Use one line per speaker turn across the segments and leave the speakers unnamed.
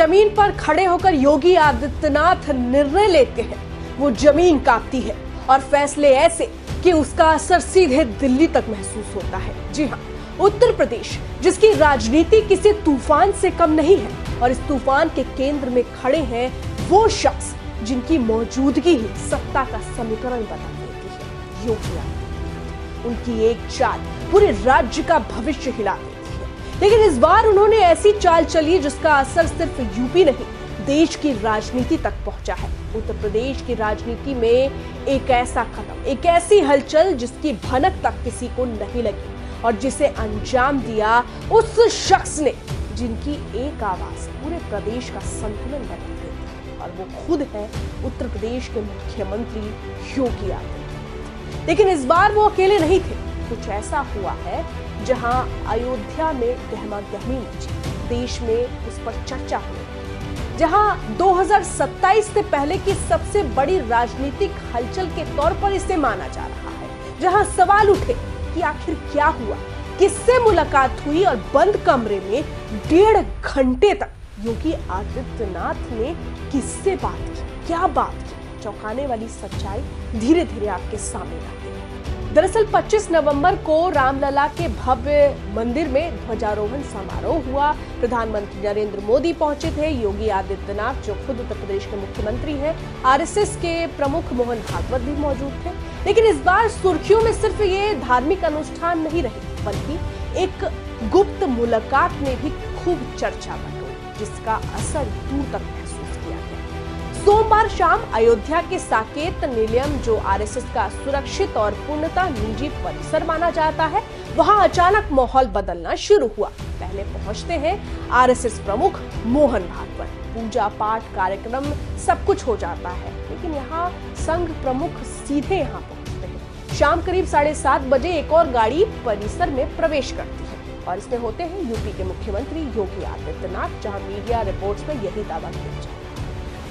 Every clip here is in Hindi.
जमीन पर खड़े होकर योगी आदित्यनाथ निर्णय लेते हैं, वो जमीन कांपती है और फैसले ऐसे कि उसका असर सीधे दिल्ली तक महसूस होता है। जी हाँ, उत्तर प्रदेश जिसकी राजनीति किसी तूफान से कम नहीं है और इस तूफान के केंद्र में खड़े हैं वो शख्स जिनकी मौजूदगी ही सत्ता का समीकरण बदल देती है, योगी आदित्यनाथ। उनकी एक चाल पूरे राज्य का भविष्य हिला देती है, लेकिन इस बार उन्होंने ऐसी चाल चली जिसका असर सिर्फ यूपी नहीं, देश की राजनीति तक पहुंचा है। उत्तर प्रदेश की राजनीति में एक ऐसा कदम, एक ऐसी हलचल जिसकी भनक तक किसी को नहीं लगी और जिसे अंजाम दिया उस शख्स ने जिनकी एक आवाज पूरे प्रदेश का संतुलन बदल देती, और वो खुद है उत्तर प्रदेश के मुख्यमंत्री योगी आदित्यनाथ। लेकिन इस बार वो अकेले नहीं थे। कुछ ऐसा हुआ है जहां अयोध्या में गहमागहमी मची, देश में उस पर चर्चा हुई, जहां 2027 से पहले की सबसे बड़ी राजनीतिक हलचल के तौर पर इसे माना जा रहा है, जहां सवाल उठे कि आखिर क्या हुआ, किससे मुलाकात हुई और बंद कमरे में 1.5 घंटे तक योगी आदित्यनाथ ने किससे बात की, क्या बात की। चौंकाने वाली सच्चाई धीरे धीरे आपके सामने आती है। दरअसल 25 नवंबर को रामलला के भव्य मंदिर में ध्वजारोहण समारोह हुआ। प्रधानमंत्री नरेंद्र मोदी पहुंचे थे, योगी आदित्यनाथ जो खुद उत्तर प्रदेश के मुख्यमंत्री हैं, आरएसएस के प्रमुख मोहन भागवत भी मौजूद थे। लेकिन इस बार सुर्खियों में सिर्फ ये धार्मिक अनुष्ठान नहीं रहे, बल्कि एक गुप्त मुलाकात में भी खूब चर्चा बटोरी, जिसका असर दूर तक महसूस किया गया। सोमवार शाम अयोध्या के साकेत निलयम, जो आरएसएस का सुरक्षित और पूर्णतः निजी परिसर माना जाता है, वहां अचानक माहौल बदलना शुरू हुआ। पहले पहुंचते हैं आरएसएस प्रमुख मोहन भागवत, पूजा पाठ कार्यक्रम सब कुछ हो जाता है, लेकिन यहाँ संघ प्रमुख सीधे यहाँ पहुंचते हैं। शाम करीब 7:30 बजे एक और गाड़ी परिसर में प्रवेश करती है और इसमें होते हैं यूपी के मुख्यमंत्री योगी आदित्यनाथ, जहां मीडिया रिपोर्ट्स में यही दावा किया जाता है।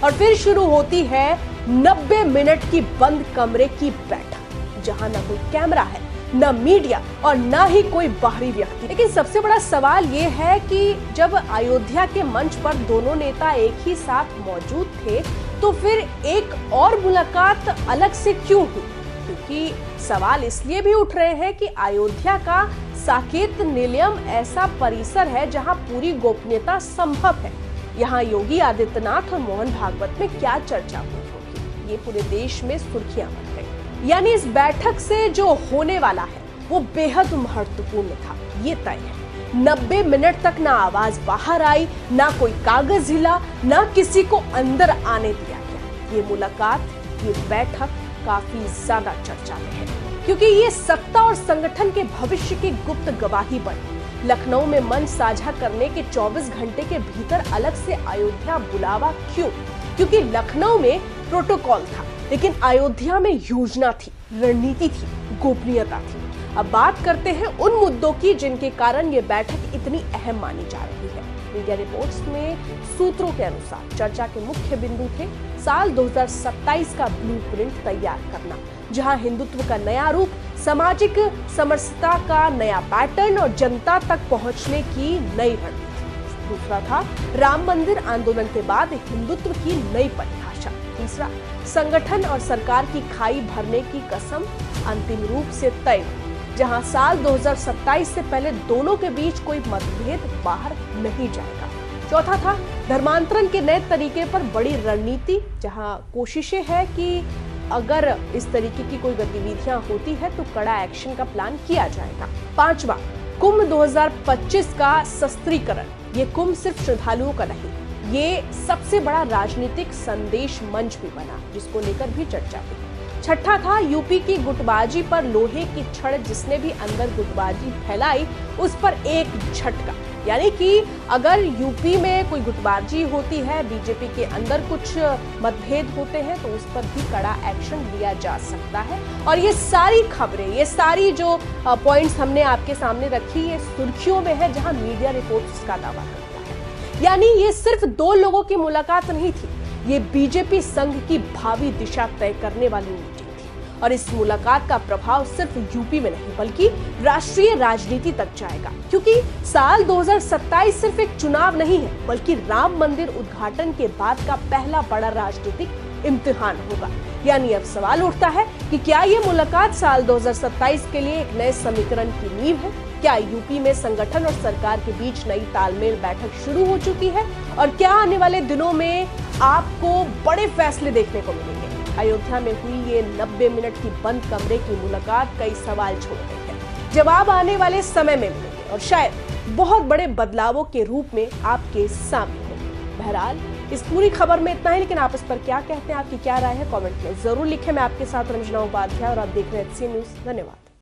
और फिर शुरू होती है 90 मिनट की बंद कमरे की बैठक, जहां न कोई कैमरा है, न मीडिया और न ही कोई बाहरी व्यक्ति। लेकिन सबसे बड़ा सवाल ये है कि जब अयोध्या के मंच पर दोनों नेता एक ही साथ मौजूद थे, तो फिर एक और मुलाकात अलग से क्यों हुई? क्योंकि सवाल इसलिए भी उठ रहे हैं कि अयोध्या का साकेत निलयम ऐसा परिसर है जहां पूरी गोपनीयता संभव है। यहाँ योगी आदित्यनाथ और मोहन भागवत में क्या चर्चा हुई होगी, ये पूरे देश में सुर्खियां बन गई। यानी इस बैठक से जो होने वाला है वो बेहद महत्वपूर्ण था, ये तय है। 90 मिनट तक ना आवाज बाहर आई, ना कोई कागज हिला, ना किसी को अंदर आने दिया गया। ये मुलाकात, ये बैठक काफी ज्यादा चर्चा में है, क्योंकि ये सत्ता और संगठन के भविष्य की गुप्त गवाही बनी। लखनऊ में मंच साझा करने के 24 घंटे के भीतर अलग से अयोध्या बुलावा क्यों? क्योंकि लखनऊ में प्रोटोकॉल था, लेकिन अयोध्या में योजना थी, रणनीति थी, गोपनीयता थी। अब बात करते हैं उन मुद्दों की जिनके कारण ये बैठक इतनी अहम मानी जा रही है। मीडिया रिपोर्ट्स में सूत्रों के अनुसार चर्चा के मुख्य बिंदु थे साल 2027 का ब्लूप्रिंट तैयार करना, जहां हिंदुत्व का नया रूप, सामाजिक समरसता का नया पैटर्न और जनता तक पहुंचने की नई रणनीति। दूसरा था राम मंदिर आंदोलन के बाद हिंदुत्व की नई परिभाषा। तीसरा, संगठन और सरकार की खाई भरने की कसम अंतिम रूप से तय, जहां साल 2027 से पहले दोनों के बीच कोई मतभेद बाहर नहीं जाएगा। चौथा था धर्मांतरण के नए तरीके पर बड़ी रणनीति, जहां कोशिशें है कि अगर इस तरीके की कोई गतिविधियां होती है तो कड़ा एक्शन का प्लान किया जाएगा। पांचवा, कुंभ 2025 का शस्त्रीकरण। ये कुंभ सिर्फ श्रद्धालुओं का नहीं, ये सबसे बड़ा राजनीतिक संदेश मंच भी बना, जिसको लेकर भी चर्चा हुई। छठा था यूपी की गुटबाजी पर लोहे की छड़, जिसने भी अंदर गुटबाजी फैलाई उस पर एक झटका। यानी कि अगर यूपी में कोई गुटबाजी होती है, बीजेपी के अंदर कुछ मतभेद होते हैं, तो उस पर भी कड़ा एक्शन लिया जा सकता है। और ये सारी खबरें, ये सारी जो पॉइंट्स हमने आपके सामने रखी, ये सुर्खियों में है, जहां मीडिया रिपोर्ट्स का दावा करता है। यानी ये सिर्फ 2 लोगों की मुलाकात नहीं थी, ये बीजेपी संघ की भावी दिशा तय करने वाली मीटिंग थी। और इस मुलाकात का प्रभाव सिर्फ यूपी में नहीं बल्कि राष्ट्रीय राजनीति तक जाएगा, क्योंकि साल 2027 सिर्फ एक चुनाव नहीं है बल्कि राम मंदिर उद्घाटन के बाद का पहला बड़ा राजनीतिक इम्तिहान होगा। यानी अब सवाल उठता है कि क्या ये मुलाकात साल 2027 के लिए एक नए समीकरण की नींव है? क्या यूपी में संगठन और सरकार के बीच नई तालमेल बैठक शुरू हो चुकी है? और क्या आने वाले दिनों में आपको बड़े फैसले देखने को मिलेंगे? अयोध्या में हुई ये 90 मिनट की बंद कमरे की मुलाकात कई सवाल छोड़ रही है। जवाब आने वाले समय में मिलेंगे और शायद बहुत बड़े बदलावों के रूप में आपके सामने होंगे। बहरहाल इस पूरी खबर में इतना ही, लेकिन आप इस पर क्या कहते हैं, आपकी क्या राय है, कमेंट में जरूर लिखें। मैं आपके साथ रंजना उपाध्याय और आप देख रहे हैं HCN न्यूज़। धन्यवाद।